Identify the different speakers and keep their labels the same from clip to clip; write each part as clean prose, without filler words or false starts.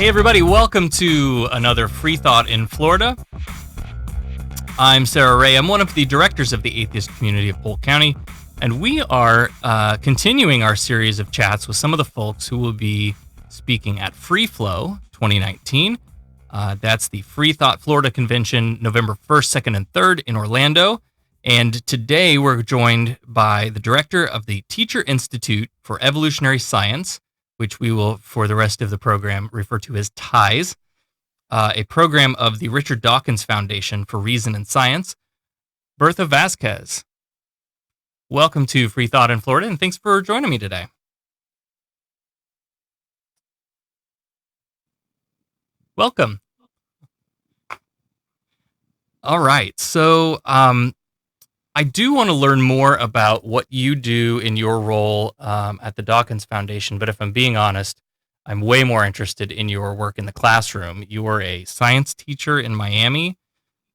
Speaker 1: Hey everybody, welcome to another Freethought in Florida. I'm Sarah Ray. I'm one of the directors of the Atheist community of Polk County, and we are continuing our series of chats with some of the folks who will be speaking at Free Flow 2019. That's the Freethought Florida Convention, November 1st, 2nd, and 3rd in Orlando. And today we're joined by the director of the Teacher Institute for Evolutionary Science, which we will, for the rest of the program, refer to as TIES, a program of the Richard Dawkins Foundation for Reason and Science, Bertha Vazquez. Welcome to Freethought in Florida, and thanks for joining me today. Welcome. All right, so I do want to learn more about what you do in your role at the Dawkins Foundation, but if I'm being honest, I'm way more interested in your work in the classroom. You are a science teacher in Miami.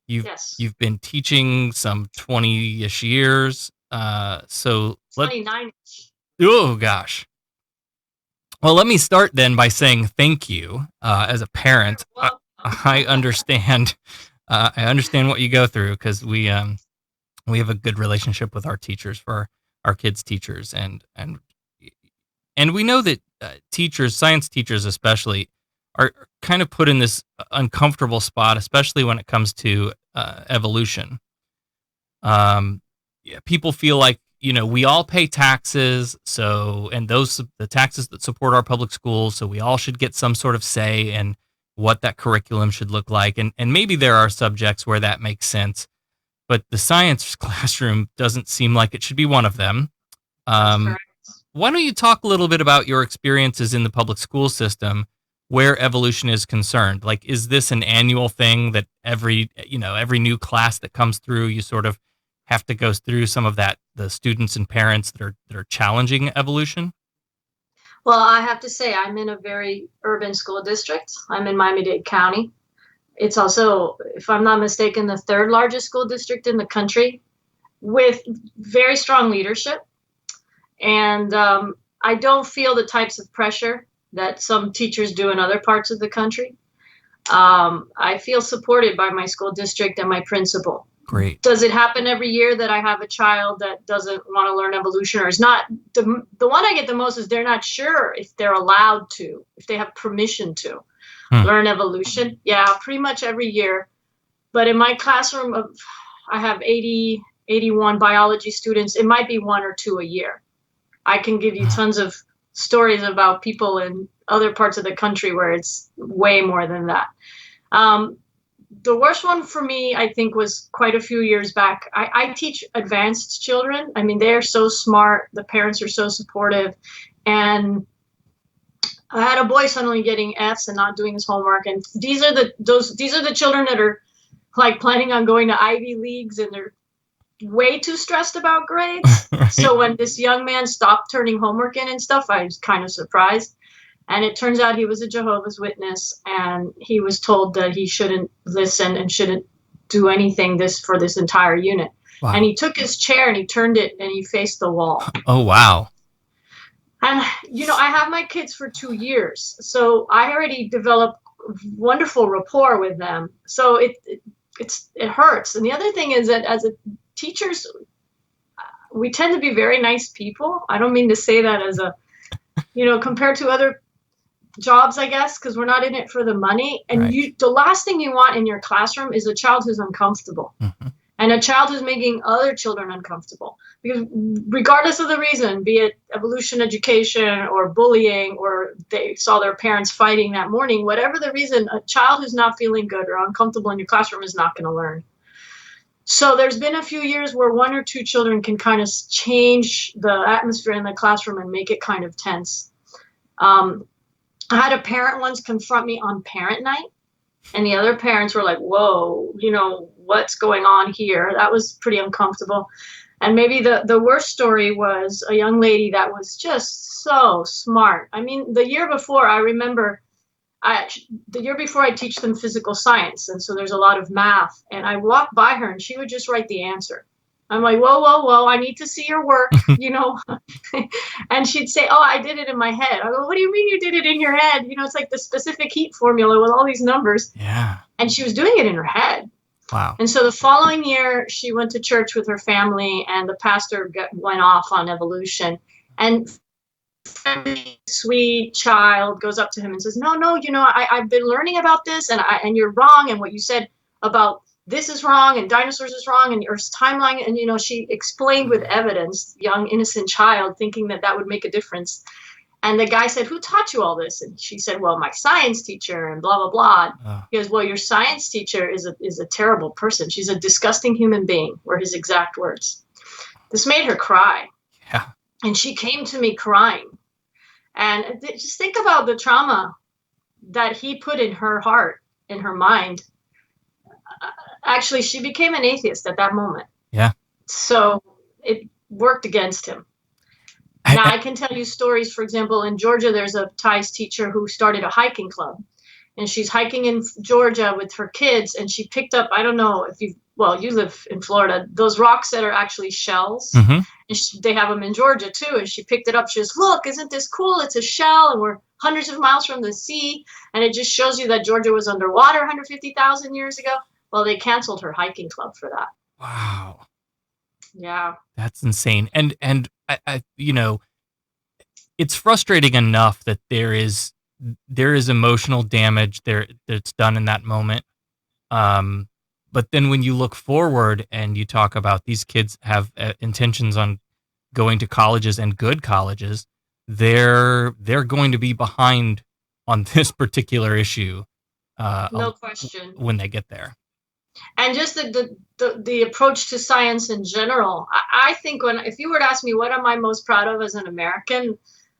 Speaker 1: You've been teaching some 20-ish years. So
Speaker 2: 29.
Speaker 1: Oh gosh. Well, let me start then by saying thank you. As a parent, I understand. I understand what you go through because we have a good relationship with our teachers, for our kids' teachers, and we know that teachers, science teachers especially, are kind of put in this uncomfortable spot, especially when it comes to evolution. People feel like, we all pay taxes, and the taxes that support our public schools, so we all should get some sort of say in what that curriculum should look like, and maybe there are subjects where that makes sense, but the science classroom doesn't seem like it should be one of them. Why don't you talk a little bit about your experiences in the public school system where evolution is concerned? Like, is this an annual thing that every new class that comes through, you sort of have to go through some of that, the students and parents that are challenging evolution?
Speaker 2: Well, I have to say, I'm in a very urban school district. I'm in Miami-Dade County. It's also, if I'm not mistaken, the third largest school district in the country, with very strong leadership. And I don't feel the types of pressure that some teachers do in other parts of the country. I feel supported by my school district and my principal.
Speaker 1: Great.
Speaker 2: Does it happen every year that I have a child that doesn't want to learn evolution or is not? The one I get the most is they're not sure if they're allowed to, if they have permission to learn evolution. Yeah, pretty much every year. But in my classroom, I have 80, 81 biology students. It might be one or two a year. I can give you tons of stories about people in other parts of the country where it's way more than that. The worst one for me, I think, was quite a few years back. I teach advanced children. I mean, they're so smart. The parents are so supportive. And I had a boy suddenly getting Fs and not doing his homework. And these are the children that are like planning on going to Ivy Leagues, and they're way too stressed about grades. So when this young man stopped turning homework in and stuff, I was kind of surprised. And it turns out he was a Jehovah's Witness, and he was told that he shouldn't listen and shouldn't do anything for this entire unit. Wow. And he took his chair and he turned it and he faced the wall.
Speaker 1: Oh, wow.
Speaker 2: And, I have my kids for 2 years, so I already developed wonderful rapport with them. So it hurts. And the other thing is that as teachers, we tend to be very nice people. I don't mean to say that as compared to other jobs, I guess, because we're not in it for the money. And right. The last thing you want in your classroom is a child who's uncomfortable, and a child who's making other children uncomfortable. Because regardless of the reason, be it evolution education or bullying, or they saw their parents fighting that morning, whatever the reason, a child who's not feeling good or uncomfortable in your classroom is not going to learn. So there's been a few years where one or two children can kind of change the atmosphere in the classroom and make it kind of tense. I had a parent once confront me on parent night, and the other parents were like, whoa, what's going on here? That was pretty uncomfortable. And maybe the worst story was a young lady that was just so smart. I mean, the year before, I remember, I teach them physical science, and so there's a lot of math, and I walked by her and she would just write the answer. I'm like, whoa, whoa, whoa, I need to see your work, you know. And she'd say, oh, I did it in my head. I go, what do you mean you did it in your head? You know, it's like the specific heat formula with all these numbers.
Speaker 1: Yeah.
Speaker 2: And she was doing it in her head.
Speaker 1: Wow.
Speaker 2: And so the following year, she went to church with her family, and the pastor went off on evolution. And sweet child goes up to him and says, no, no, you know, I've been learning about this, and you're wrong, and what you said about this is wrong, and dinosaurs is wrong, and Earth's timeline. And, you know, she explained with evidence, young, innocent child, thinking that that would make a difference. And the guy said, who taught you all this? And she said, well, my science teacher, and blah, blah, blah. He goes, well, your science teacher is a terrible person. She's a disgusting human being, were his exact words. This made her cry.
Speaker 1: Yeah.
Speaker 2: And she came to me crying. And just think about the trauma that he put in her heart, in her mind. Actually, she became an atheist at that moment.
Speaker 1: Yeah.
Speaker 2: So it worked against him. Now, I can tell you stories. For example, in Georgia, there's a Thais teacher who started a hiking club. And she's hiking in Georgia with her kids. And she picked up, I don't know if you live in Florida, those rocks that are actually shells.
Speaker 1: Mm-hmm.
Speaker 2: And they have them in Georgia, too. And she picked it up. She goes, look, isn't this cool? It's a shell. And we're hundreds of miles from the sea. And it just shows you that Georgia was underwater 150,000 years ago. Well, they canceled her hiking club for that.
Speaker 1: Wow.
Speaker 2: Yeah.
Speaker 1: That's insane. And I you know, it's frustrating enough that there is emotional damage there that's done in that moment. But then when you look forward and you talk about these kids have intentions on going to colleges and good colleges, they're going to be behind on this particular issue.
Speaker 2: No question.
Speaker 1: When they get there.
Speaker 2: And just the approach to science in general. I think if you were to ask me what am I most proud of as an American,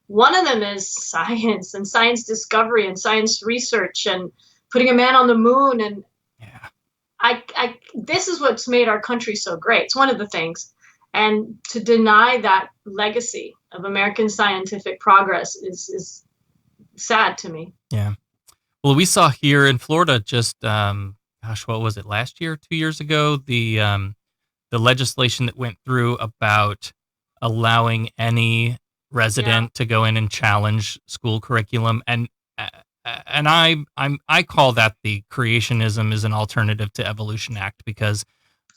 Speaker 2: one of them is science and science discovery and science research and putting a man on the moon. And yeah. This is what's made our country so great. It's one of the things. And to deny that legacy of American scientific progress is sad to me.
Speaker 1: Yeah. Well, we saw here in Florida just what was it, last year, 2 years ago, the legislation that went through about allowing any resident to go in and challenge school curriculum, and I call that the creationism is an alternative to evolution act, because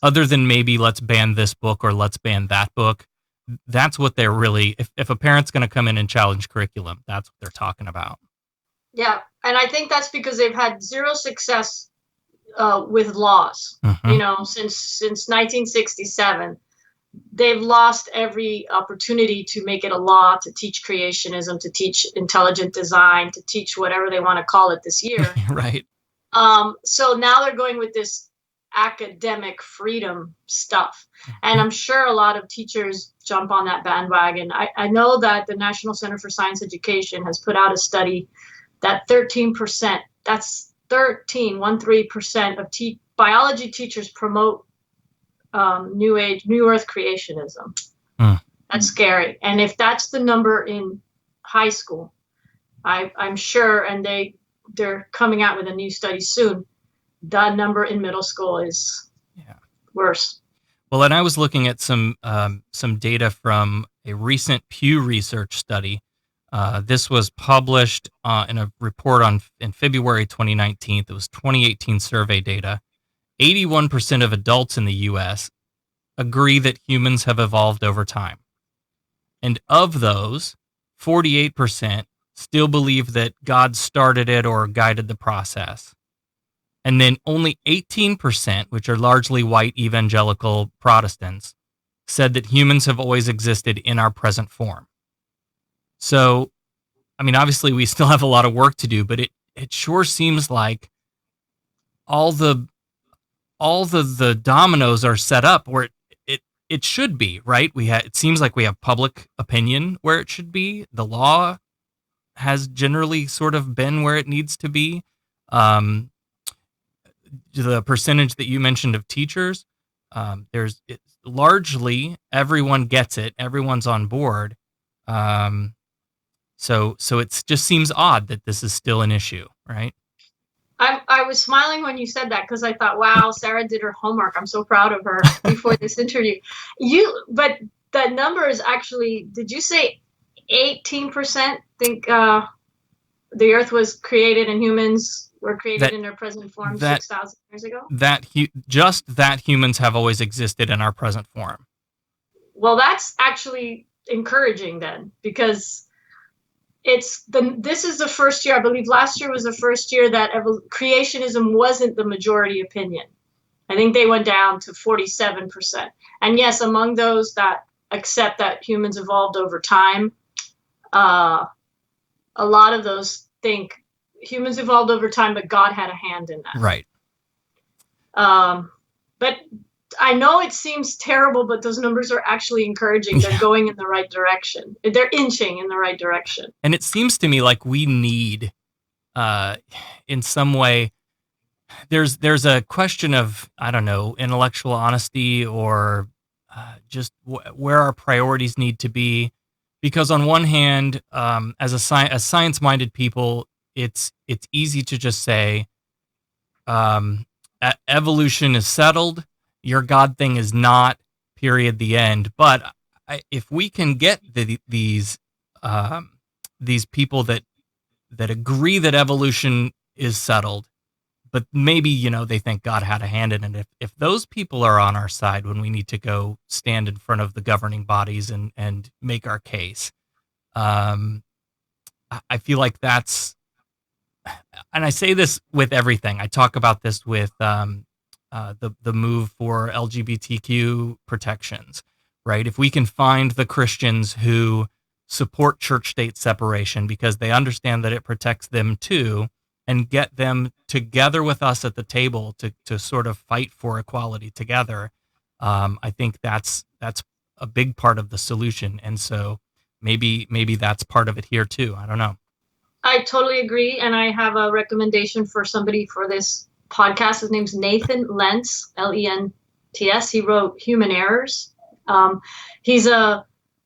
Speaker 1: other than maybe let's ban this book or let's ban that book, that's what they're really, if a parent's going to come in and challenge curriculum, that's what they're talking about.
Speaker 2: Yeah, and I think that's because they've had zero success with laws.
Speaker 1: Mm-hmm.
Speaker 2: You know, since 1967, they've lost every opportunity to make it a law, to teach creationism, to teach intelligent design, to teach whatever they want to call it this year.
Speaker 1: Right.
Speaker 2: So now they're going with this academic freedom stuff. And I'm sure a lot of teachers jump on that bandwagon. I know that the National Center for Science Education has put out a study that 13%, that's 13% of biology teachers promote New Earth creationism. That's scary. And if that's the number in high school, I'm sure, and they're coming out with a new study soon, that number in middle school is worse.
Speaker 1: Well, and I was looking at some data from a recent Pew Research study. This was published in a report in February 2019. It was 2018 survey data. 81% of adults in the U.S. agree that humans have evolved over time. And of those, 48% still believe that God started it or guided the process. And then only 18%, which are largely white evangelical Protestants, said that humans have always existed in our present form. So, I mean, obviously we still have a lot of work to do, but it sure seems like all the dominoes are set up where it should be, right? It seems like we have public opinion where it should be. The law has generally sort of been where it needs to be. The percentage that you mentioned of teachers, largely everyone gets it. Everyone's on board. So it just seems odd that this is still an issue, right?
Speaker 2: I was smiling when you said that because I thought, wow, Sarah did her homework. I'm so proud of her before this interview. But that number is actually, did you say 18% think the Earth was created and humans were created in their present form 6,000 years ago?
Speaker 1: Just that humans have always existed in our present form.
Speaker 2: Well, that's actually encouraging then, because this is the first year, I believe last year was the first year that creationism wasn't the majority opinion. I think they went down to 47%. And yes, among those that accept that humans evolved over time, a lot of those think humans evolved over time, but God had a hand in that.
Speaker 1: Right.
Speaker 2: But I know it seems terrible, but those numbers are actually encouraging. They're going in the right direction. They're inching in the right direction.
Speaker 1: And it seems to me like we need, in some way, there's a question of, I don't know, intellectual honesty or just where our priorities need to be. Because on one hand, as science-minded people, it's easy to just say evolution is settled. Your God thing is not, period, the end. But if we can get these people that agree that evolution is settled, but maybe, they think God had a hand in it. If those people are on our side when we need to go stand in front of the governing bodies and make our case, I feel like that's, and I say this with everything. I talk about this with the move for LGBTQ protections, right? If we can find the Christians who support church-state separation because they understand that it protects them too, and get them together with us at the table to sort of fight for equality together, I think that's a big part of the solution. And so maybe that's part of it here too. I don't know.
Speaker 2: I totally agree. And I have a recommendation for somebody for this podcast. His name's Nathan Lentz, Lents. He wrote Human Errors. He's a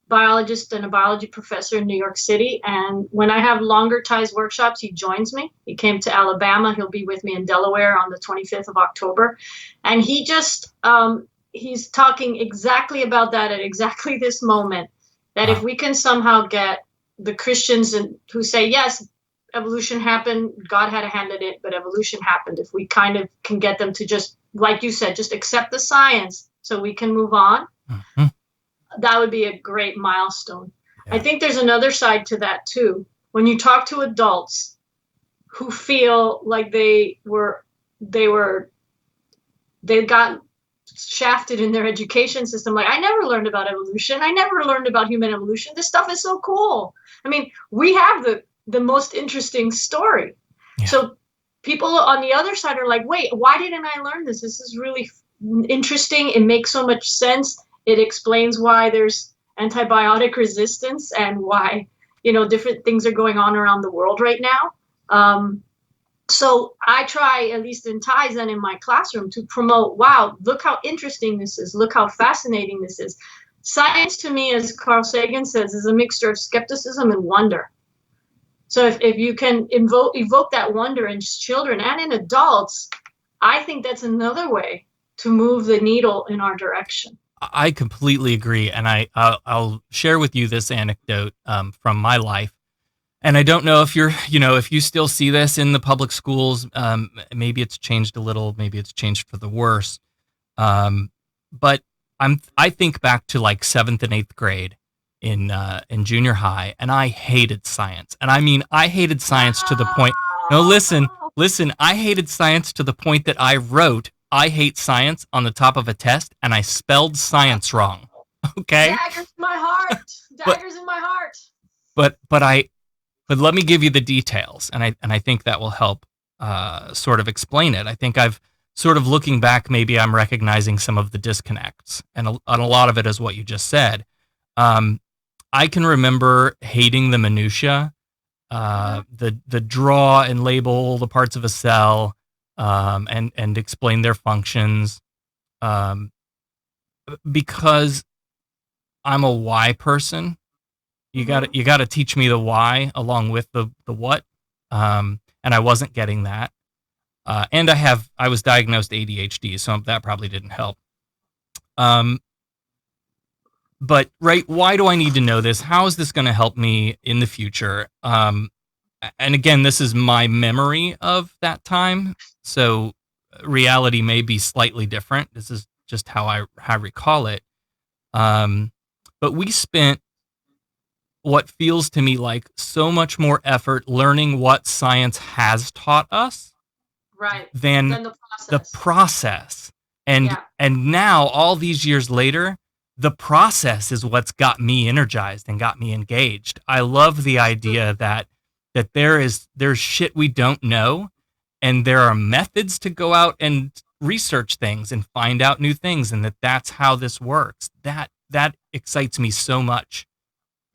Speaker 2: biologist and a biology professor in New York City. And when I have longer ties workshops, he joins me. He came to Alabama. He'll be with me in Delaware on the 25th of October. And he just, he's talking exactly about that at exactly this moment, that if we can somehow get the Christians who say, yes, evolution happened, God had a hand in it, but evolution happened. If we kind of can get them to just, like you said, just accept the science so we can move on, that would be a great milestone. Yeah. I think there's another side to that too. When you talk to adults who feel like they got shafted in their education system, like, I never learned about evolution. I never learned about human evolution. This stuff is so cool. I mean, we have the most interesting story. Yeah. So people on the other side are like, wait, why didn't I learn this? This is really interesting. It makes so much sense. It explains why there's antibiotic resistance and why, different things are going on around the world right now. So I try, at least in ties and in my classroom, to promote, wow, look how interesting this is. Look how fascinating this is. Science, to me, as Carl Sagan says, is a mixture of skepticism and wonder. So if you can evoke that wonder in children and in adults, I think that's another way to move the needle in our direction.
Speaker 1: I completely agree. And I'll share with you this anecdote from my life. And I don't know if if you still see this in the public schools, maybe it's changed a little, maybe it's changed for the worse. But I think back to like 7th and 8th grade in junior high, and I hated science. And I mean, I hated science to the point, no, listen, I hated science to the point that I wrote, I hate science on the top of a test, and I spelled science wrong. Okay?
Speaker 2: Daggers in my heart. Daggers in my heart.
Speaker 1: But let me give you the details, and I think that will help sort of explain it. I think I've sort of looking back, maybe I'm recognizing some of the disconnects, and a lot of it is what you just said. I can remember hating the minutia, the draw and label the parts of a cell, and explain their functions, because I'm a why person. You gotta teach me the why along with the what, and I wasn't getting that. And I was diagnosed ADHD, so that probably didn't help. But right, why do I need to know this? How is this going to help me in the future? And again, this is my memory of that time, so reality may be slightly different. This is just how I recall it. But we spent what feels to me like so much more effort learning what science has taught us,
Speaker 2: right,
Speaker 1: than the process. And now, all these years later, the process is what's got me energized and got me engaged. I love the idea that there's shit we don't know, and there are methods to go out and research things and find out new things, and that's how this works. That excites me so much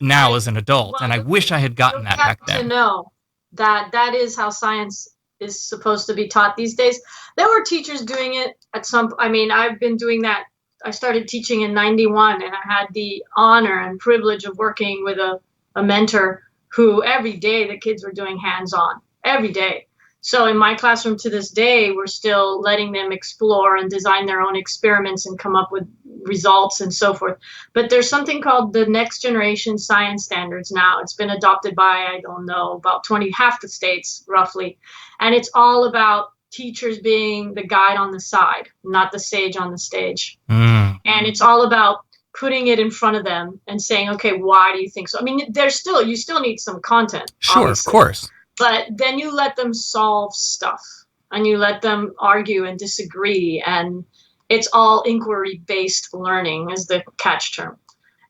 Speaker 1: now as an adult, and I wish I had gotten that back then.
Speaker 2: To know that is how science is supposed to be taught these days. There were teachers doing it at some. I mean, I've been doing that. I started teaching in '91, and I had the honor and privilege of working with a mentor who every day the kids were doing hands-on every day. So in my classroom to this day, we're still letting them explore and design their own experiments and come up with results and so forth. But there's something called the Next Generation Science Standards now. It's been adopted by, I don't know, about half the states roughly. And it's all about teachers being the guide on the side, not the sage on the stage. And it's all about putting it in front of them and saying, okay, why do you think so? I mean, you still need some content.
Speaker 1: Sure, obviously. Of course.
Speaker 2: But then you let them solve stuff and you let them argue and disagree. And it's all inquiry-based learning is the catch term.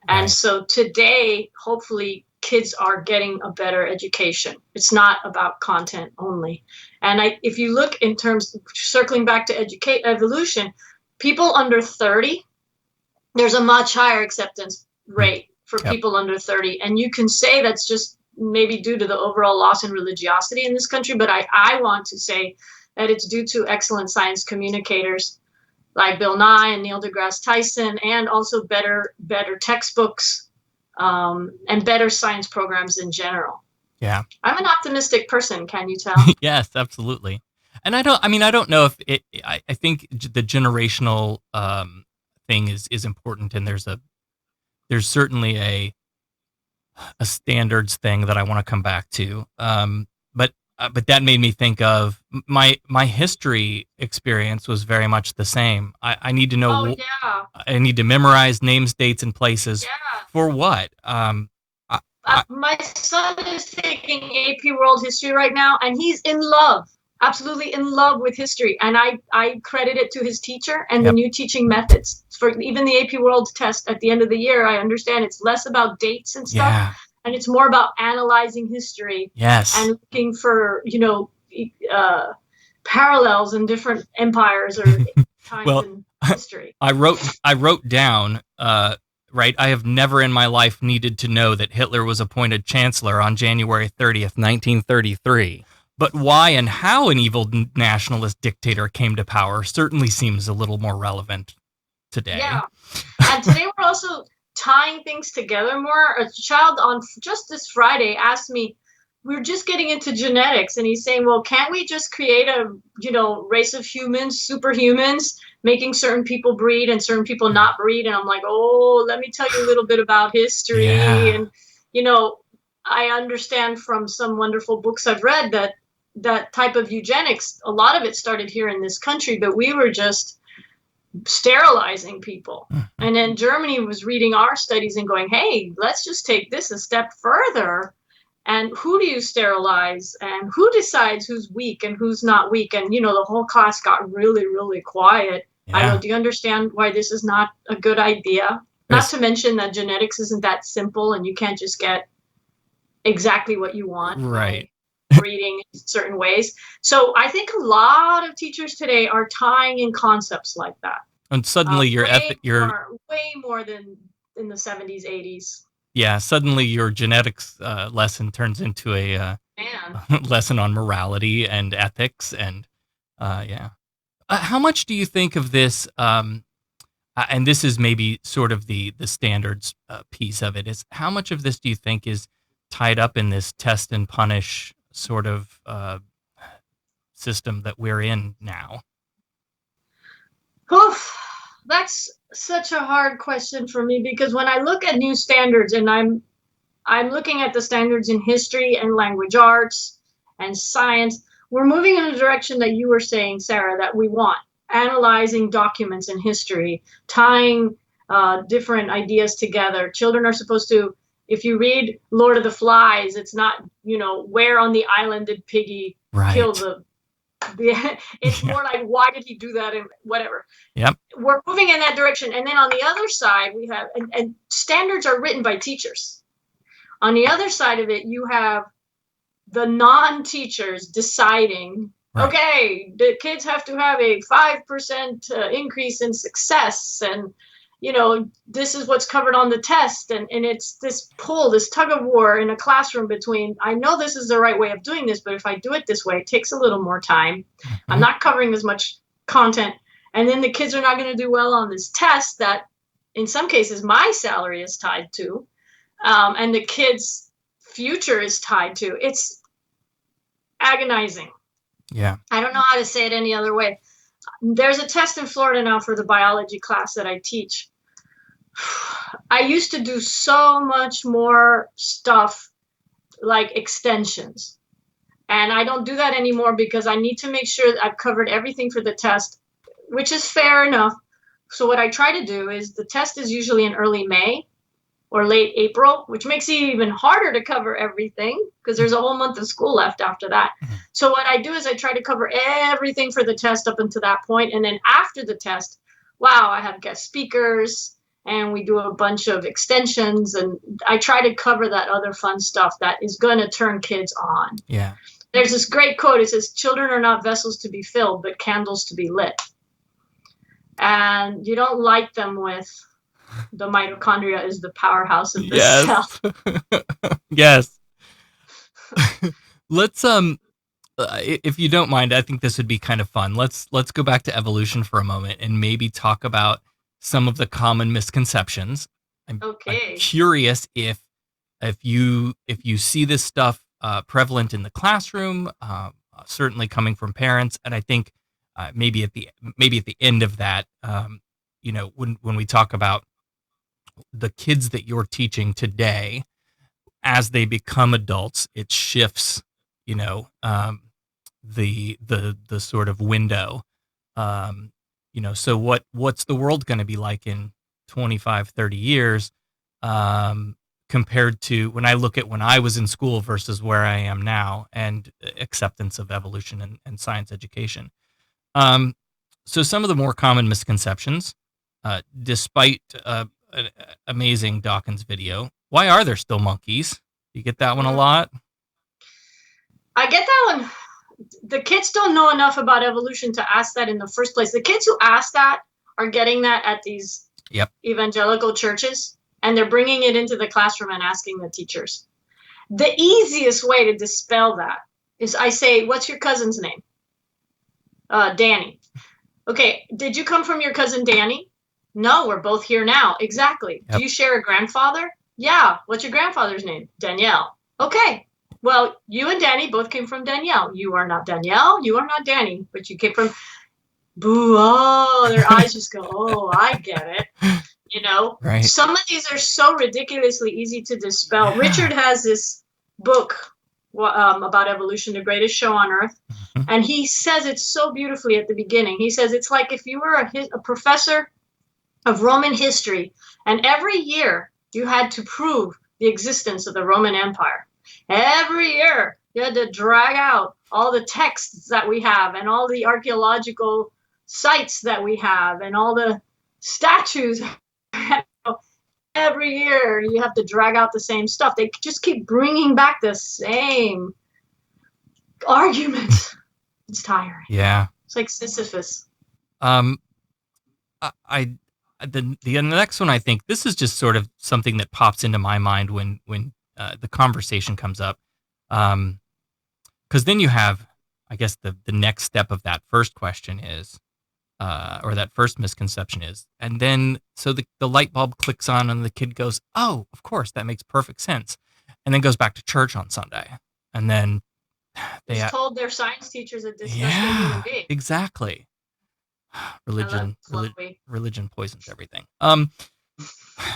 Speaker 2: Right. And so today, hopefully, kids are getting a better education. It's not about content only. And if you look in terms, circling back to evolution, people under 30, there's a much higher acceptance rate for people under 30. And you can say that's just maybe due to the overall loss in religiosity in this country, but I want to say that it's due to excellent science communicators like Bill Nye and Neil deGrasse Tyson, and also better textbooks and better science programs in general. Yeah, I'm an optimistic person. Can you tell?
Speaker 1: Yes, absolutely. And I don't know if I think the generational thing is important, and there's certainly a standards thing that I want to come back to. But that made me think of my history experience was very much the same. I need to know. I need to memorize names, dates, and places. For what?
Speaker 2: My son is taking AP World History right now, and he's in love, absolutely in love with history. And I credit it to his teacher and the new teaching methods. For even the AP World test at the end of the year, I understand it's less about dates and stuff, and it's more about analyzing history. Yes. And looking for, parallels in different empires or times in history.
Speaker 1: I wrote down, right, I have never in my life needed to know that Hitler was appointed chancellor on January 30th, 1933. But why and how an evil nationalist dictator came to power certainly seems a little more relevant today.
Speaker 2: Yeah. And today we're also tying things together more. A child on just this Friday asked me, we're just getting into genetics, and he's saying, well, can't we just create a race of humans, superhumans, making certain people breed and certain people not breed? And I'm like, oh, let me tell you a little bit about history. And I understand from some wonderful books I've read that type of eugenics, a lot of it started here in this country, but we were just sterilizing people. And then Germany was reading our studies and going, hey, let's just take this a step further. And who do you sterilize? And who decides who's weak and who's not weak? And, the whole class got really, really quiet. I go, do you understand why this is not a good idea? Not to mention that genetics isn't that simple, and you can't just get exactly what you want.
Speaker 1: Right.
Speaker 2: Breeding in certain ways. So I think a lot of teachers today are tying in concepts like that.
Speaker 1: And suddenly
Speaker 2: way more than in the 70s, 80s.
Speaker 1: Yeah, suddenly your genetics lesson turns into a lesson on morality and ethics, and how much do you think of this? And this is maybe sort of the standards piece of it. Is how much of this do you think is tied up in this test and punish sort of system that we're in now?
Speaker 2: Oof, that's such a hard question for me, because when I look at new standards, and I'm looking at the standards in history and language arts and science, we're moving in a direction that you were saying, Sarah, that we want. Analyzing documents in history, tying different ideas together. Children are supposed to, if you read Lord of the Flies, it's not, where on the island did Piggy kill the it's more like, why did he do that, and whatever.
Speaker 1: Yep.
Speaker 2: We're moving in that direction. And then on the other side, we have, and standards are written by teachers. On the other side of it, you have the non-teachers deciding, okay, the kids have to have a 5% increase in success, and this is what's covered on the test, and it's this pull, this tug of war in a classroom between, I know this is the right way of doing this, but if I do it this way, it takes a little more time. I'm not covering as much content, and then the kids are not going to do well on this test that in some cases my salary is tied to, and the kids' future is tied to. It's agonizing.
Speaker 1: Yeah.
Speaker 2: I don't know how to say it any other way. There's a test in Florida now for the biology class that I teach. I used to do so much more stuff like extensions. And I don't do that anymore because I need to make sure that I've covered everything for the test, which is fair enough. So what I try to do is, the test is usually in early May or late April, which makes it even harder to cover everything because there's a whole month of school left after that. So what I do is I try to cover everything for the test up until that point. And then after the test, I have guest speakers and we do a bunch of extensions, and I try to cover that other fun stuff that is going to turn kids on.
Speaker 1: Yeah.
Speaker 2: There's this great quote. It says, children are not vessels to be filled, but candles to be lit. And you don't light them with, the mitochondria is the powerhouse of the cell.
Speaker 1: Yes. Let's if you don't mind, I think this would be kind of fun. Let's go back to evolution for a moment and maybe talk about some of the common misconceptions. I'm curious if you see this stuff prevalent in the classroom, certainly coming from parents, and I think maybe at the end of that, when we talk about the kids that you're teaching today, as they become adults, it shifts, the sort of window, so what's the world going to be like in 25, 30 years, compared to when I look at when I was in school versus where I am now, and acceptance of evolution and science education. So some of the more common misconceptions, despite an amazing Dawkins video. Why are there still monkeys? You get that one a lot?
Speaker 2: I get that one. The kids don't know enough about evolution to ask that in the first place. The kids who ask that are getting that at these evangelical churches, and they're bringing it into the classroom and asking the teachers. The easiest way to dispel that is I say, what's your cousin's name? Danny. Okay, did you come from your cousin Danny? No, we're both here now. Exactly. Yep. Do you share a grandfather? Yeah. What's your grandfather's name? Danielle. Okay. Well, you and Danny both came from Danielle. You are not Danielle. You are not Danny, but you came from... Boo. Oh, their eyes just go, oh, I get it. Right. Some of these are so ridiculously easy to dispel. Yeah. Richard has this book about evolution, The Greatest Show on Earth. Mm-hmm. And he says it so beautifully at the beginning. He says it's like if you were a professor of Roman history, and every year you had to prove the existence of the Roman Empire. Every year you had to drag out all the texts that we have, and all the archaeological sites that we have, and all the statues. Every year you have to drag out the same stuff. They just keep bringing back the same arguments. It's tiring.
Speaker 1: Yeah.
Speaker 2: It's like Sisyphus.
Speaker 1: The next one, I think this is just sort of something that pops into my mind when the conversation comes up, because then you have, I guess, the next step of that first question is, or that first misconception is, and then so the light bulb clicks on and the kid goes, oh, of course, that makes perfect sense, and then goes back to church on Sunday, and then
Speaker 2: Just told their science teachers a disgusting human being.
Speaker 1: Exactly. Religion poisons everything.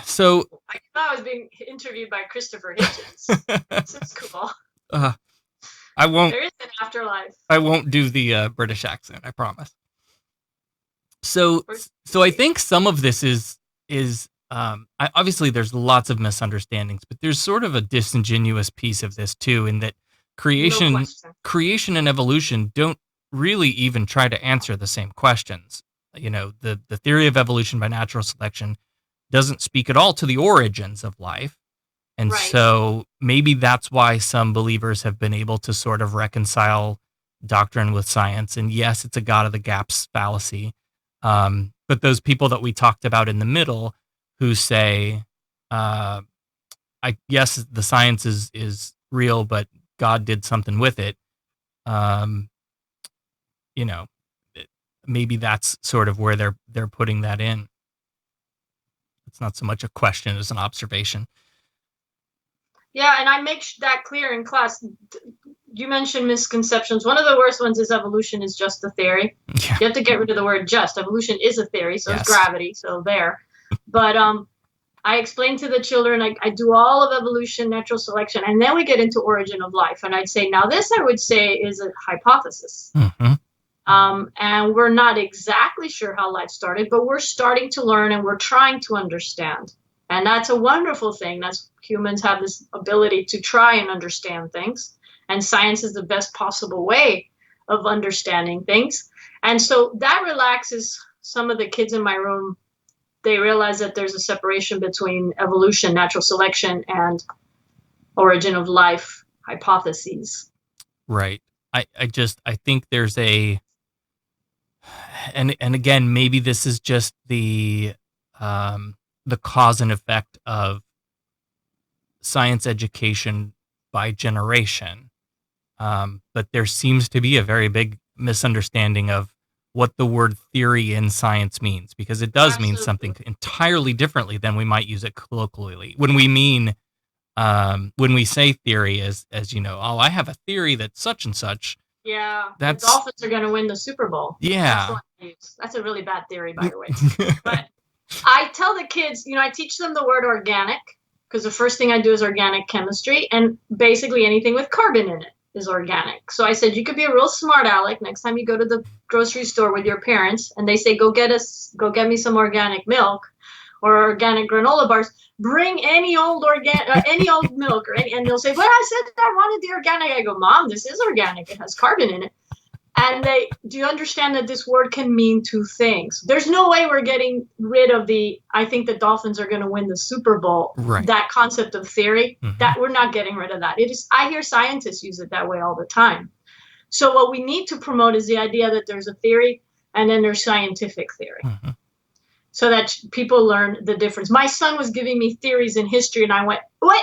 Speaker 1: So
Speaker 2: I thought I was being interviewed by Christopher Hitchens. This is cool.
Speaker 1: I won't.
Speaker 2: There is an afterlife.
Speaker 1: I won't do the British accent. I promise. So I think some of this is obviously there's lots of misunderstandings, but there's sort of a disingenuous piece of this too, in that creation and evolution don't really even try to answer the same questions. You know, the theory of evolution by natural selection doesn't speak at all to the origins of life. And so maybe that's why some believers have been able to sort of reconcile doctrine with science. And yes, it's a God of the gaps fallacy. But those people that we talked about in the middle who say, yes, the science is real, but God did something with it. You know, maybe that's sort of where they're putting that in. It's not so much a question as an observation.
Speaker 2: Yeah, and I make that clear in class. You mentioned misconceptions. One of the worst ones is evolution is just a theory. Yeah. You have to get rid of the word just. Evolution is a theory, so it's gravity, so there. But I explain to the children, I do all of evolution, natural selection, and then we get into origin of life. And I'd say, now this I would say is a hypothesis. Mm-hmm. And we're not exactly sure how life started, but we're starting to learn and we're trying to understand. And that's a wonderful thing. That's humans have this ability to try and understand things. And science is the best possible way of understanding things. And so that relaxes some of the kids in my room. They realize that there's a separation between evolution, natural selection, and origin of life hypotheses.
Speaker 1: Right. I think there's and again, maybe this is just the cause and effect of science education by generation. But there seems to be a very big misunderstanding of what the word theory in science means, because it does mean something entirely differently than we might use it colloquially. When we mean, when we say theory as you know, oh, I have a theory that such and such.
Speaker 2: Yeah, the Dolphins are going to win the Super Bowl.
Speaker 1: Yeah.
Speaker 2: That's a really bad theory, by the way. But I tell the kids, I teach them the word organic, because the first thing I do is organic chemistry, and basically anything with carbon in it is organic. So I said, you could be a real smart aleck next time you go to the grocery store with your parents and they say, go get me some organic milk or organic granola bars. Bring any old milk, and they'll say, but I said I wanted the organic. I go, Mom, this is organic. It has carbon in it. And do you understand that this word can mean two things? There's no way we're getting rid of I think the Dolphins are going to win the Super Bowl.
Speaker 1: Right.
Speaker 2: That concept of theory, that we're not getting rid of that. I hear scientists use it that way all the time. So what we need to promote is the idea that there's a theory and then there's scientific theory. Mm-hmm. So that people learn the difference. My son was giving me theories in history and I went, wait,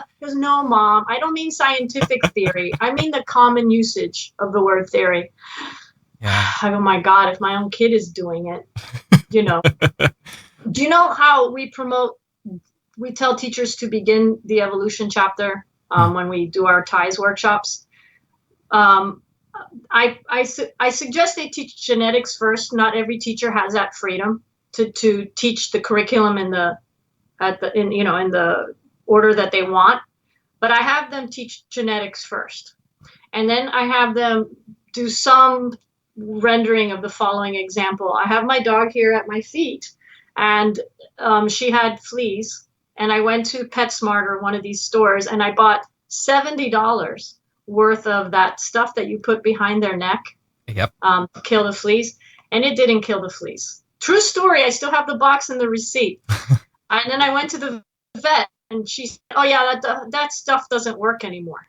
Speaker 2: He goes, no, Mom, I don't mean scientific theory. I mean the common usage of the word theory. Yeah. I go, my God, if my own kid is doing it, Do you know how we tell teachers to begin the evolution chapter when we do our ties workshops? I suggest they teach genetics first. Not every teacher has that freedom to teach the curriculum in the order that they want, but I have them teach genetics first, and then I have them do some rendering of the following example. I have my dog here at my feet, and she had fleas, and I went to PetSmart or one of these stores, and I bought $70 worth of that stuff that you put behind their neck.
Speaker 1: Yep.
Speaker 2: To kill the fleas, and it didn't kill the fleas. True story. I still have the box and the receipt. And then I went to the vet, and she said, oh, yeah, that stuff doesn't work anymore.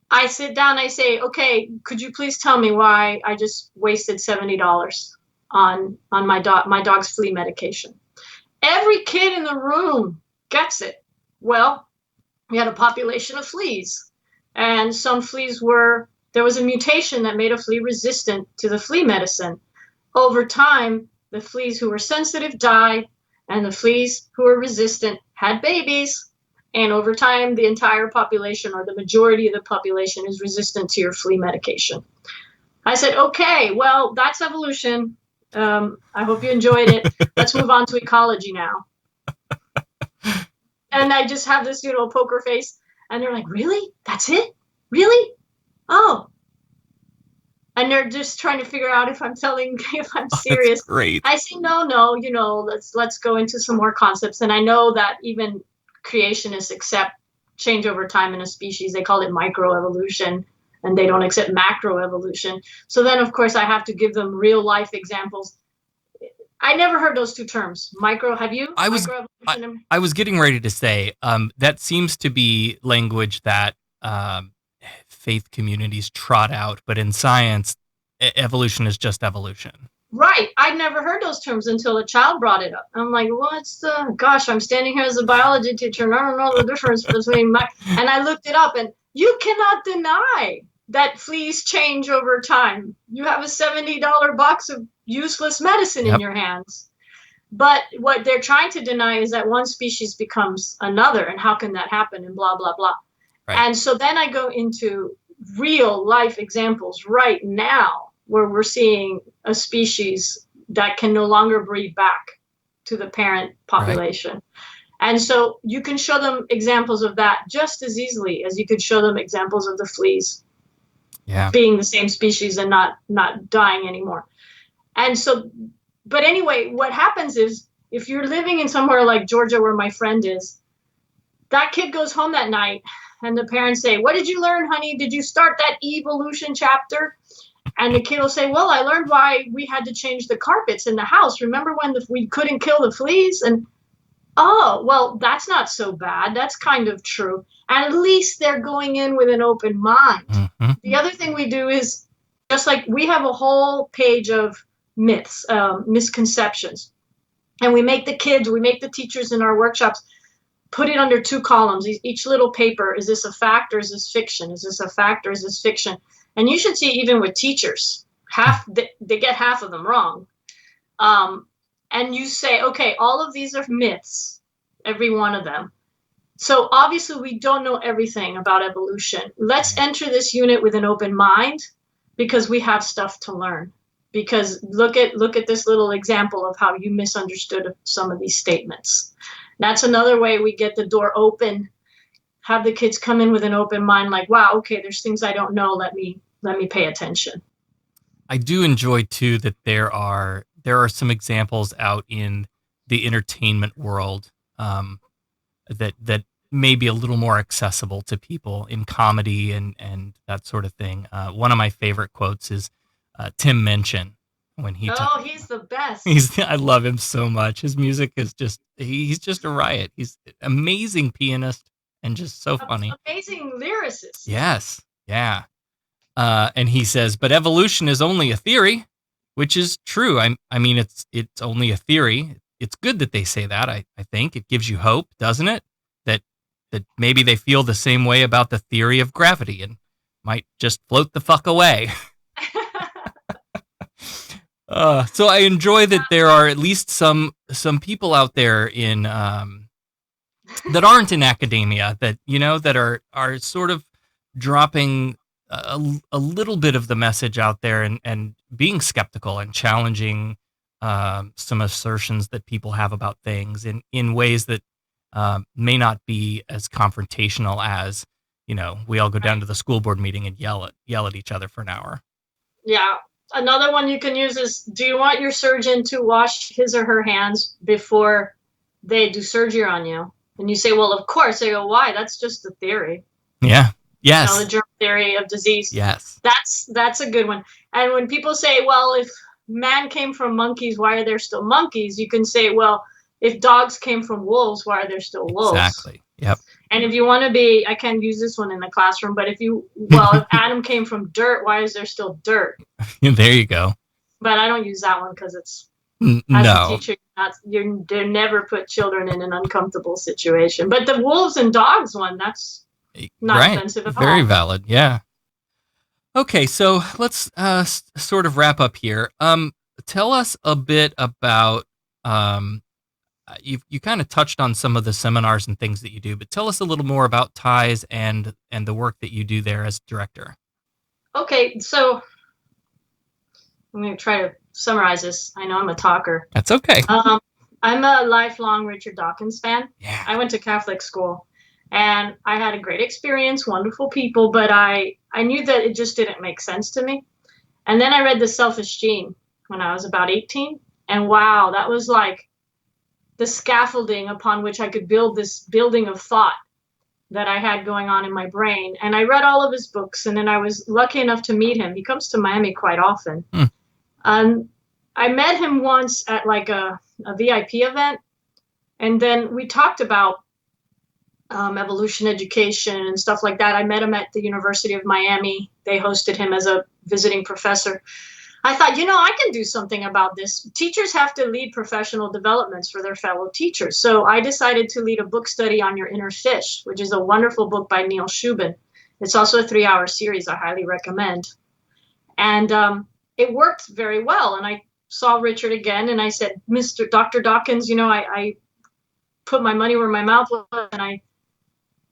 Speaker 2: I sit down, I say, okay, could you please tell me why I just wasted $70 on my dog's flea medication? Every kid in the room gets it. Well, we had a population of fleas, and some fleas there was a mutation that made a flea resistant to the flea medicine. Over time, the fleas who were sensitive died, and the fleas who were resistant had babies, And over time, the entire population or the majority of the population is resistant to your flea medication. I said, okay, well, that's evolution. I hope you enjoyed it. Let's move on to ecology now. And I just have this, poker face. And they're like, really? That's it? Really? Oh. And they're just trying to figure out if I'm serious.
Speaker 1: That's great.
Speaker 2: I say, no, let's go into some more concepts. And I know that even creationists accept change over time in a species. They call it microevolution, and they don't accept macroevolution. So then, of course, I have to give them real life examples. I never heard those two terms. Have you?
Speaker 1: I was getting ready to say that seems to be language that faith communities trot out, but in science, evolution is just evolution.
Speaker 2: Right. I'd never heard those terms until a child brought it up. I'm like, I'm standing here as a biology teacher and I don't know the difference between and I looked it up, and you cannot deny that fleas change over time. You have a $70 box of useless medicine in your hands. But what they're trying to deny is that one species becomes another, and how can that happen, and blah, blah, blah. Right. And so then I go into real life examples right now where we're seeing a species that can no longer breed back to the parent population. Right. And so you can show them examples of that just as easily as you could show them examples of the fleas being the same species and not dying anymore. And so, but anyway, what happens is if you're living in somewhere like Georgia where my friend is, that kid goes home that night and the parents say, what did you learn, honey? Did you start that evolution chapter? And the kid will say, well, I learned why we had to change the carpets in the house. Remember when we couldn't kill the fleas? And, oh, well, that's not so bad. That's kind of true. And at least they're going in with an open mind. Mm-hmm. The other thing we do is, just like we have a whole page of myths, misconceptions. And we make the teachers in our workshops put it under two columns. Each little paper, is this a fact or is this fiction? Is this a fact or is this fiction? And you should see even with teachers, they get half of them wrong. And you say, okay, all of these are myths, every one of them. So obviously we don't know everything about evolution. Let's enter this unit with an open mind because we have stuff to learn. Because look at this little example of how you misunderstood some of these statements. That's another way we get the door open, have the kids come in with an open mind, like, wow, okay, there's things I don't know. Let me pay attention.
Speaker 1: I do enjoy too that there are some examples out in the entertainment world that may be a little more accessible to people in comedy and that sort of thing. One of my favorite quotes is Tim Minchin. When
Speaker 2: he's the best.
Speaker 1: I love him so much. His music is he's just a riot. He's an amazing pianist and just so funny.
Speaker 2: Amazing lyricist.
Speaker 1: Yes. Yeah. And he says, but evolution is only a theory, which is true. I mean, it's only a theory. It's good that they say that. I think it gives you hope, doesn't it? That maybe they feel the same way about the theory of gravity and might just float the fuck away. So I enjoy that there are at least some people out there in that aren't in academia that are sort of dropping a little bit of the message out there and being skeptical and challenging some assertions that people have about things in ways that may not be as confrontational as we all go down to the school board meeting and yell at each other for an hour.
Speaker 2: Yeah. Another one you can use is, do you want your surgeon to wash his or her hands before they do surgery on you? And you say, well, of course. They go, why? That's just a theory.
Speaker 1: Yeah. Yes.
Speaker 2: The germ theory of disease.
Speaker 1: Yes.
Speaker 2: That's a good one. And when people say, well, if man came from monkeys, why are there still monkeys? You can say, well, if dogs came from wolves, why are there still wolves?
Speaker 1: Exactly. Yep.
Speaker 2: And if you want to be, I can't use this one in the classroom, but if Adam came from dirt, why is there still dirt?
Speaker 1: There you go.
Speaker 2: But I don't use that one because it's,
Speaker 1: no.
Speaker 2: As a teacher, you never put children in an uncomfortable situation. But the wolves and dogs one, that's not offensive at all.
Speaker 1: Very valid. Yeah. Okay. So let's sort of wrap up here. Tell us a bit about you kind of touched on some of the seminars and things that you do, but tell us a little more about Ties and the work that you do there as director.
Speaker 2: Okay, so I'm going to try to summarize this. I know I'm a talker.
Speaker 1: That's okay.
Speaker 2: I'm a lifelong Richard Dawkins fan.
Speaker 1: Yeah.
Speaker 2: I went to Catholic school, and I had a great experience, wonderful people, but I knew that it just didn't make sense to me. And then I read The Selfish Gene when I was about 18, and wow, that was like the scaffolding upon which I could build this building of thought that I had going on in my brain. And I read all of his books, and then I was lucky enough to meet him. He comes to Miami quite often. I met him once at like a VIP event, and then we talked about evolution education and stuff like that. I met him at the University of Miami. They hosted him as a visiting professor. I thought, I can do something about this. Teachers have to lead professional developments for their fellow teachers. So I decided to lead a book study on your inner fish, which is a wonderful book by Neil Shubin. It's also a 3-hour series I highly recommend. And it worked very well. And I saw Richard again, and I said, Dr. Dawkins, I put my money where my mouth was, and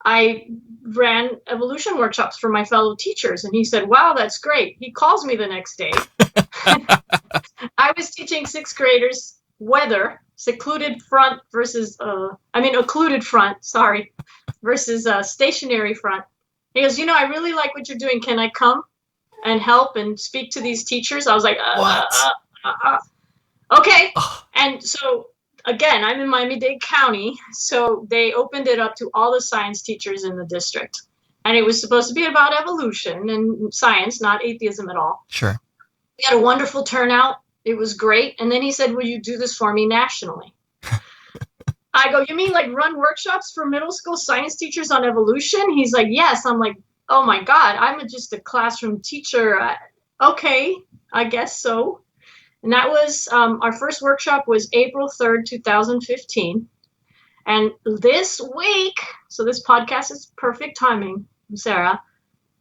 Speaker 2: I ran evolution workshops for my fellow teachers. And he said, wow, that's great. He calls me the next day. I was teaching 6th graders weather, occluded front versus stationary front. He goes, I really like what you're doing. Can I come and help and speak to these teachers? I was like, okay. And so again, I'm in Miami-Dade County, so they opened it up to all the science teachers in the district. And it was supposed to be about evolution and science, not atheism at all.
Speaker 1: Sure.
Speaker 2: We had a wonderful turnout. It was great. And then he said, will you do this for me nationally? I go, you mean like run workshops for middle school science teachers on evolution? He's like, yes. I'm like, oh my God, I'm just a classroom teacher. Okay, I guess so. And that was, our first workshop was April 3rd, 2015. And this week, so this podcast is perfect timing, Sarah.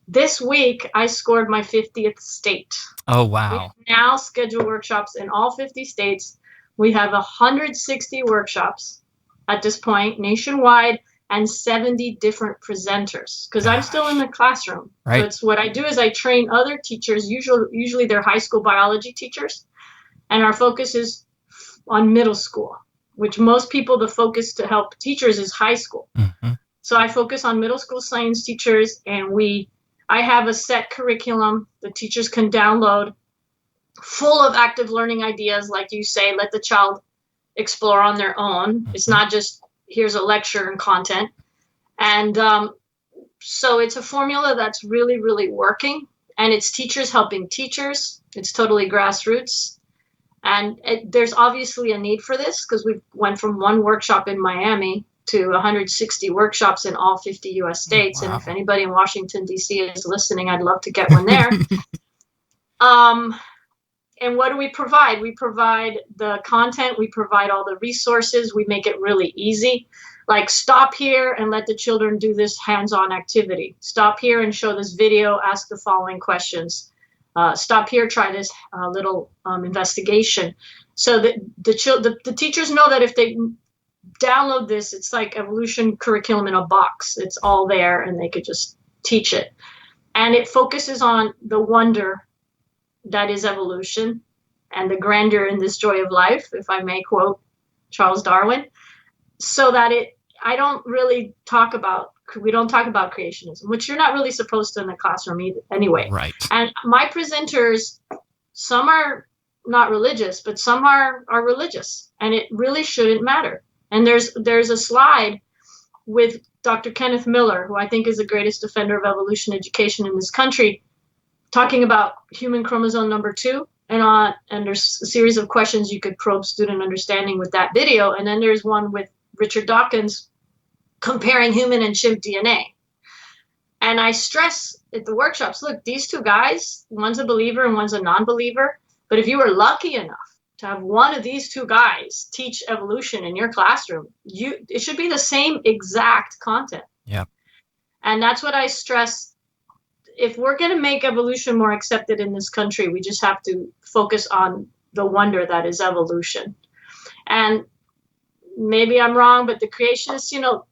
Speaker 2: This week, I scored my 50th state.
Speaker 1: Oh, wow.
Speaker 2: We now schedule workshops in all 50 states. We have 160 workshops at this point, nationwide, and 70 different presenters, because I'm still in the classroom.
Speaker 1: Right.
Speaker 2: So it's what I do is I train other teachers, usually they're high school biology teachers, and our focus is on middle school, which most people, the focus to help teachers is high school.
Speaker 1: Mm-hmm.
Speaker 2: So I focus on middle school science teachers, and I have a set curriculum the teachers can download, full of active learning ideas. Like you say, let the child explore on their own. Mm-hmm. It's not just here's a lecture and content. And so it's a formula that's really, really working. And it's teachers helping teachers. It's totally grassroots. And there's obviously a need for this, because we went from one workshop in Miami to 160 workshops in all 50 U.S. states. Wow. And if anybody in Washington, D.C. is listening, I'd love to get one there. And what do we provide? We provide the content. We provide all the resources. We make it really easy. Like, stop here and let the children do this hands-on activity. Stop here and show this video. Ask the following questions. Stop here, try this little investigation. So that the teachers know that if they download this, it's like evolution curriculum in a box. It's all there, and they could just teach it. And it focuses on the wonder that is evolution and the grandeur in this joy of life, if I may quote Charles Darwin, so that we don't talk about creationism, which you're not really supposed to in the classroom either, anyway.
Speaker 1: Right.
Speaker 2: And my presenters, some are not religious, but some are religious, and it really shouldn't matter. And there's a slide with Dr. Kenneth Miller, who I think is the greatest defender of evolution education in this country, talking about human chromosome number 2. And there's a series of questions you could probe student understanding with that video. And then there's one with Richard Dawkins comparing human and chimp DNA. And I stress at the workshops, look, these two guys, one's a believer and one's a non-believer. But if you were lucky enough to have one of these two guys teach evolution in your classroom, it should be the same exact content.
Speaker 1: Yeah.
Speaker 2: And that's what I stress. If we're going to make evolution more accepted in this country, we just have to focus on the wonder that is evolution. And maybe I'm wrong, but the creationists,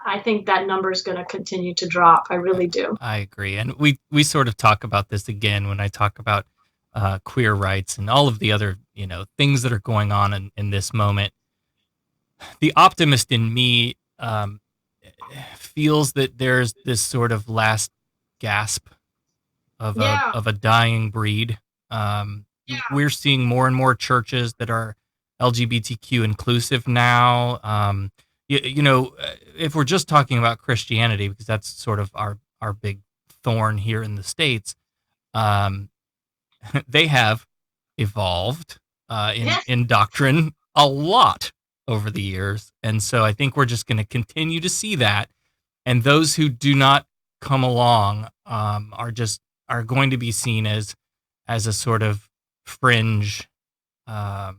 Speaker 2: I think that number is going to continue to drop. I really do.
Speaker 1: I agree. And we sort of talk about this again when I talk about queer rights and all of the other, things that are going on in this moment. The optimist in me feels that there's this sort of last gasp of a dying breed. We're seeing more and more churches that are LGBTQ inclusive now. If we're just talking about Christianity, because that's sort of our big thorn here in the States, they have evolved in doctrine a lot over the years. And so I think we're just going to continue to see that. And those who do not come along are going to be seen as a sort of fringe, almost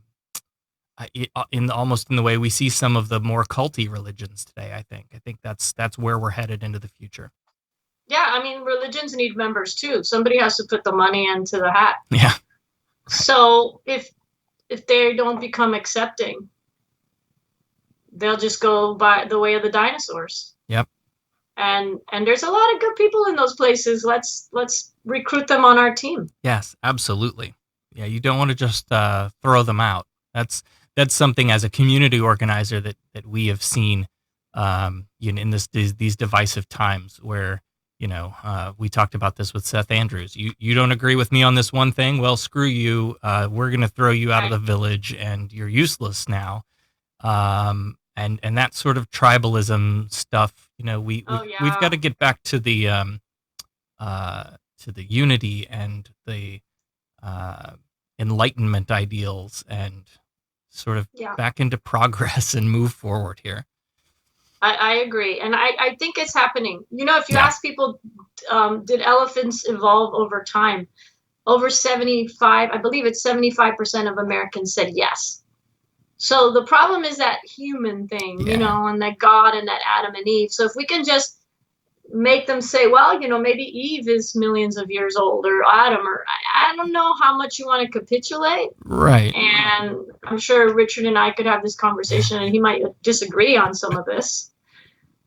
Speaker 1: in the way we see some of the more culty religions today. I think that's where we're headed into the future.
Speaker 2: Yeah, I mean, religions need members too. Somebody has to put the money into the hat.
Speaker 1: Yeah.
Speaker 2: So if they don't become accepting, they'll just go by the way of the dinosaurs.
Speaker 1: Yep.
Speaker 2: And there's a lot of good people in those places. Let's recruit them on our team.
Speaker 1: Yes, absolutely. Yeah, you don't want to just throw them out. That's something as a community organizer that we have seen in these divisive times where we talked about this with Seth Andrews. You don't agree with me on this one thing? Well, screw you. We're going to throw you out of the village, and you're useless now. And that sort of tribalism stuff. We've got to get back to the unity and the Enlightenment ideals, and sort of back into progress and move forward here.
Speaker 2: I agree. And I think it's happening. If you ask people, did elephants evolve over time? Over 75, I believe it's 75% of Americans said yes. So the problem is that human thing, and that God and that Adam and Eve. So if we can just make them say, well, maybe Eve is millions of years old, or Adam, or I don't know how much you want to capitulate.
Speaker 1: Right.
Speaker 2: And I'm sure Richard and I could have this conversation, and he might disagree on some of this.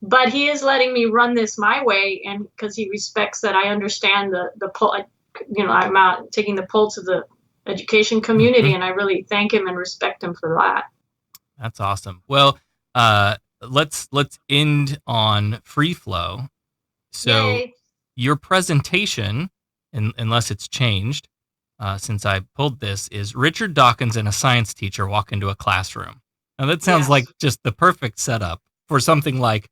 Speaker 2: But he is letting me run this my way, and because he respects that I understand the pull, I'm out taking the pulse of the education community, and I really thank him and respect him for that.
Speaker 1: That's awesome. Well, let's end on free flow. So
Speaker 2: Yay.
Speaker 1: Your presentation, unless it's changed since I pulled this, is Richard Dawkins and a science teacher walk into a classroom. Now that sounds like just the perfect setup for something like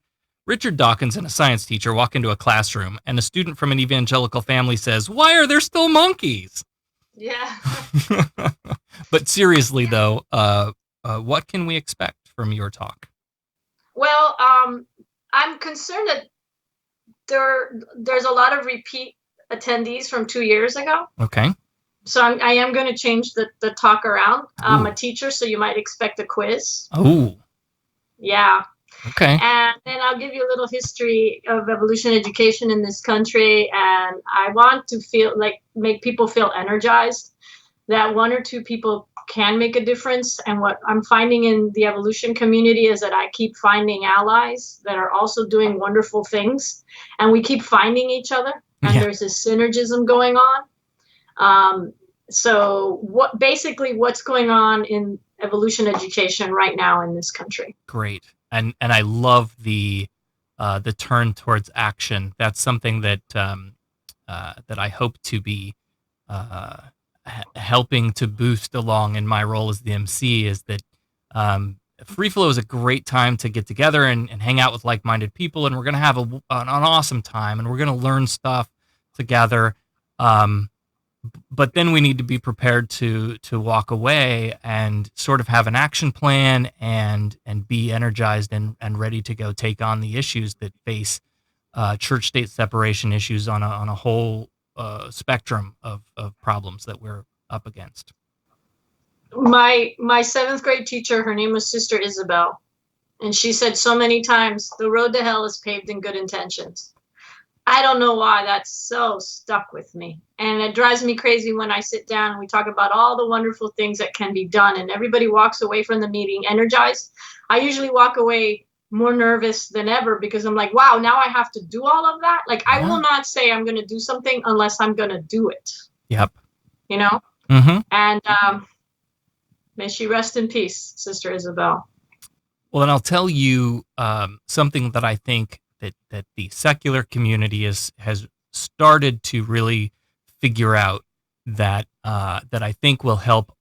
Speaker 1: Richard Dawkins and a science teacher walk into a classroom, and a student from an evangelical family says, "Why are there still monkeys?"
Speaker 2: Yeah.
Speaker 1: But seriously, though, what can we expect from your talk?
Speaker 2: Well, I'm concerned that there's a lot of repeat attendees from 2 years ago.
Speaker 1: Okay.
Speaker 2: So I am going to change the talk around. I'm a teacher, so you might expect a quiz.
Speaker 1: Oh.
Speaker 2: Yeah.
Speaker 1: Okay.
Speaker 2: And then I'll give you a little history of evolution education in this country. And I want to make people feel energized that one or two people can make a difference. And what I'm finding in the evolution community is that I keep finding allies that are also doing wonderful things. And we keep finding each other. And there's this synergism going on. So what's going on in evolution education right now in this country?
Speaker 1: Great. And I love the turn towards action. That's something that that I hope to be helping to boost along in my role as the MC. Is that Free Flow is a great time to get together and hang out with like-minded people, and we're going to have an awesome time, and we're going to learn stuff together. But then we need to be prepared to walk away and sort of have an action plan and be energized and ready to go take on the issues that face church-state separation issues on a whole spectrum of problems that we're up against.
Speaker 2: My 7th grade teacher, her name was Sister Isabel, and she said so many times, the road to hell is paved in good intentions. I don't know why that's so stuck with me. And it drives me crazy when I sit down and we talk about all the wonderful things that can be done and everybody walks away from the meeting energized. I usually walk away more nervous than ever because I'm like, wow, now I have to do all of that. Like, I will not say I'm going to do something unless I'm going to do it.
Speaker 1: Yep.
Speaker 2: You know?
Speaker 1: Mm-hmm.
Speaker 2: And may she rest in peace, Sister Isabel.
Speaker 1: Well, and I'll tell you something that I think that the secular community has started to really figure out that that I think will help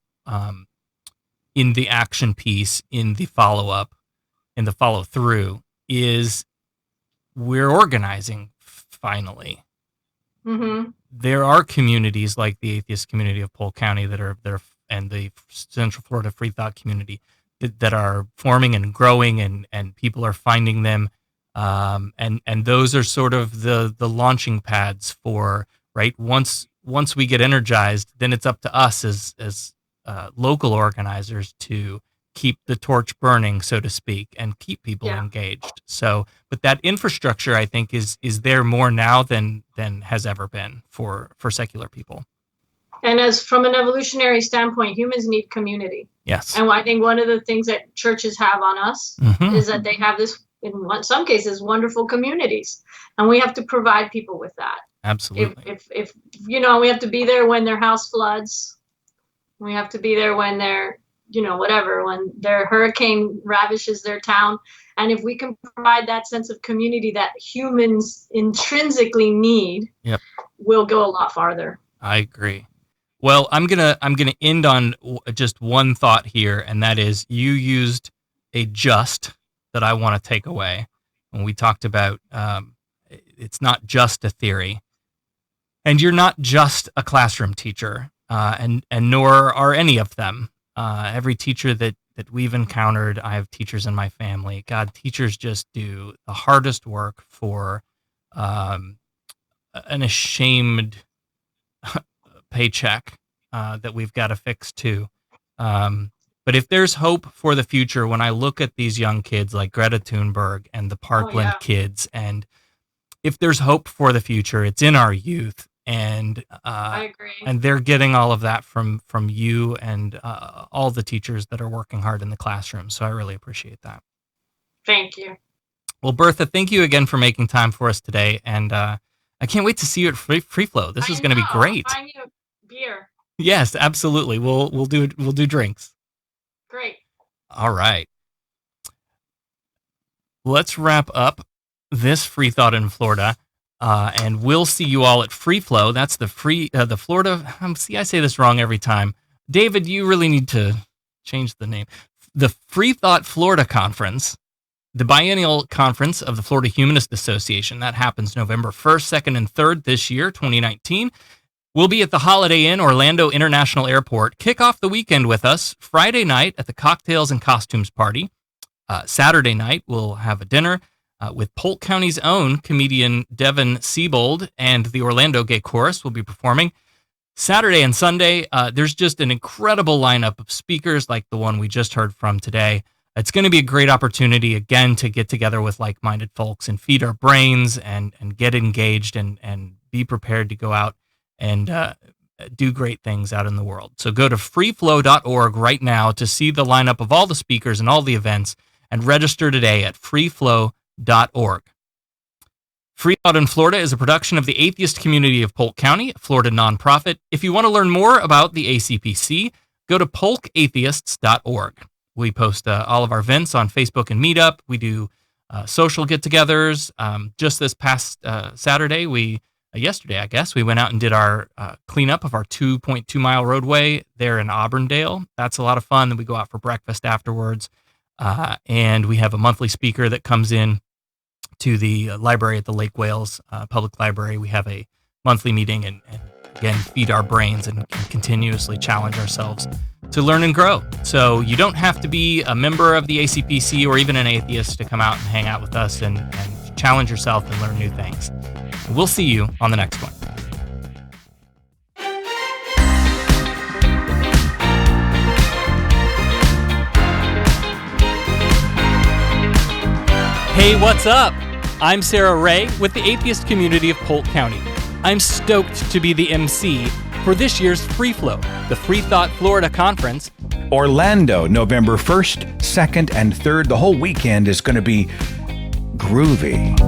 Speaker 1: in the action piece, in the follow-up, in the follow-through, is we're organizing finally.
Speaker 2: Mm-hmm.
Speaker 1: There are communities like the atheist community of Polk County that are there, and the Central Florida Freethought community that are forming and growing, and people are finding them, and those are sort of the launching pads for, right, once we get energized, then it's up to us as local organizers to keep the torch burning, so to speak, and keep people engaged. So, but that infrastructure, I think, is there more now than has ever been for secular people.
Speaker 2: And as from an evolutionary standpoint, humans need community.
Speaker 1: Yes.
Speaker 2: And I think one of the things that churches have on us is that they have this, in some cases, wonderful communities. And we have to provide people with that.
Speaker 1: Absolutely.
Speaker 2: If you know, we have to be there when their house floods. We have to be there when they're, you know, whatever, when their hurricane ravishes their town. And if we can provide that sense of community that humans intrinsically need, we'll go a lot farther.
Speaker 1: I agree. Well, I'm gonna end on just one thought here, and that is you used a just that I want to take away when we talked about it's not just a theory, and you're not just a classroom teacher, and nor are any of them. Every teacher that we've encountered, I have teachers in my family. God, teachers just do the hardest work for an ashamed paycheck that we've got to fix too. But if there's hope for the future, when I look at these young kids like Greta Thunberg and the Parkland kids, and if there's hope for the future, it's in our youth. And
Speaker 2: I agree.
Speaker 1: And they're getting all of that from you and all the teachers that are working hard in the classroom. So I really appreciate that.
Speaker 2: Thank you.
Speaker 1: Well, Bertha, thank you again for making time for us today. And I can't wait to see you at Free Flow. This is going to be great.
Speaker 2: I'll find you a beer.
Speaker 1: Yes, absolutely. We'll do drinks.
Speaker 2: Great.
Speaker 1: All right. Let's wrap up this Freethought in Florida. And we'll see you all at Free Flow. That's the Florida. See, I say this wrong every time. David, you really need to change the name. The Freethought Florida Conference, the biennial conference of the Florida Humanist Association. That happens November 1st, 2nd, and 3rd this year, 2019. We'll be at the Holiday Inn, Orlando International Airport. Kick off the weekend with us Friday night at the Cocktails and Costumes Party. Saturday night, we'll have a dinner with Polk County's own comedian Devin Siebold, and the Orlando Gay Chorus will be performing. Saturday and Sunday, there's just an incredible lineup of speakers like the one we just heard from today. It's going to be a great opportunity, again, to get together with like-minded folks and feed our brains and get engaged and be prepared to go out and do great things out in the world. So go to freeflow.org right now to see the lineup of all the speakers and all the events, and register today at freeflow.org. Freethought in Florida is a production of the Atheist Community of Polk County, a Florida nonprofit. If you want to learn more about the ACPC, go to polkatheists.org. We post all of our events on Facebook and Meetup. We do social get-togethers. Just this past Saturday, yesterday, I guess, we went out and did our cleanup of our 2.2-mile roadway there in Auburndale. That's a lot of fun. Then we go out for breakfast afterwards. And we have a monthly speaker that comes in to the library at the Lake Wales Public Library. We have a monthly meeting and again, feed our brains and continuously challenge ourselves to learn and grow. So you don't have to be a member of the ACPC or even an atheist to come out and hang out with us and challenge yourself and learn new things. We'll see you on the next one. Hey, what's up? I'm Sarah Ray with the atheist community of Polk County. I'm stoked to be the MC for this year's Free Flow, the Freethought Florida Conference.
Speaker 3: Orlando, November 1st, 2nd, and 3rd. The whole weekend is going to be groovy.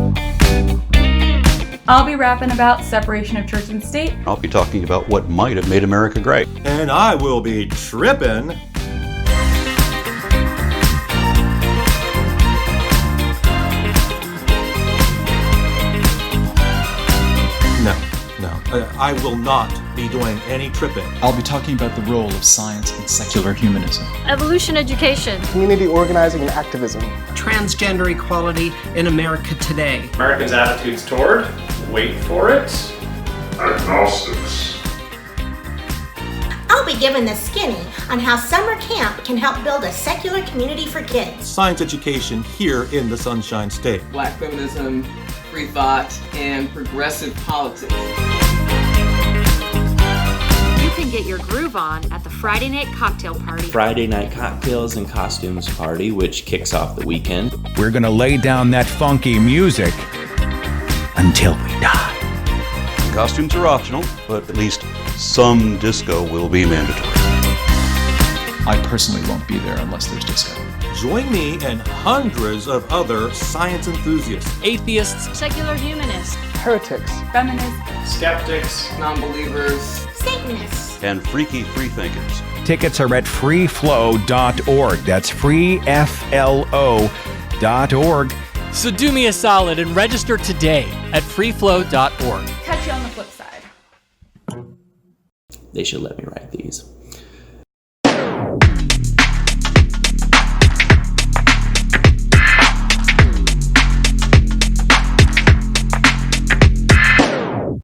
Speaker 4: I'll be rapping about separation of church and state.
Speaker 5: I'll be talking about what might have made America great.
Speaker 6: And I will be tripping. No, I will not be doing any tripping.
Speaker 7: I'll be talking about the role of science in secular humanism.
Speaker 8: Evolution education.
Speaker 9: Community organizing and activism.
Speaker 10: Transgender equality in America today.
Speaker 11: Americans' attitudes toward, wait for it,
Speaker 12: agnostics.
Speaker 13: I'll be giving the skinny on how summer camp can help build a secular community for kids.
Speaker 6: Science education here in the Sunshine State.
Speaker 14: Black feminism, free thought, and progressive politics.
Speaker 8: You can get your groove on at the Friday night cocktail party.
Speaker 15: Friday night cocktails and costumes party, which kicks off the weekend.
Speaker 3: We're going to lay down that funky music until we die.
Speaker 5: Costumes are optional, but at least some disco will be mandatory.
Speaker 7: I personally won't be there unless there's disco.
Speaker 6: Join me and hundreds of other science enthusiasts,
Speaker 1: atheists,
Speaker 8: secular humanists,
Speaker 9: heretics,
Speaker 4: Feminists,
Speaker 11: skeptics,
Speaker 14: non-believers,
Speaker 13: Satanists,
Speaker 5: and freaky freethinkers.
Speaker 3: Tickets are at freeflow.org. That's freeflo.org.
Speaker 1: So do me a solid and register today at freeflow.org.
Speaker 4: catch you on the flip side.
Speaker 15: They should let me write these.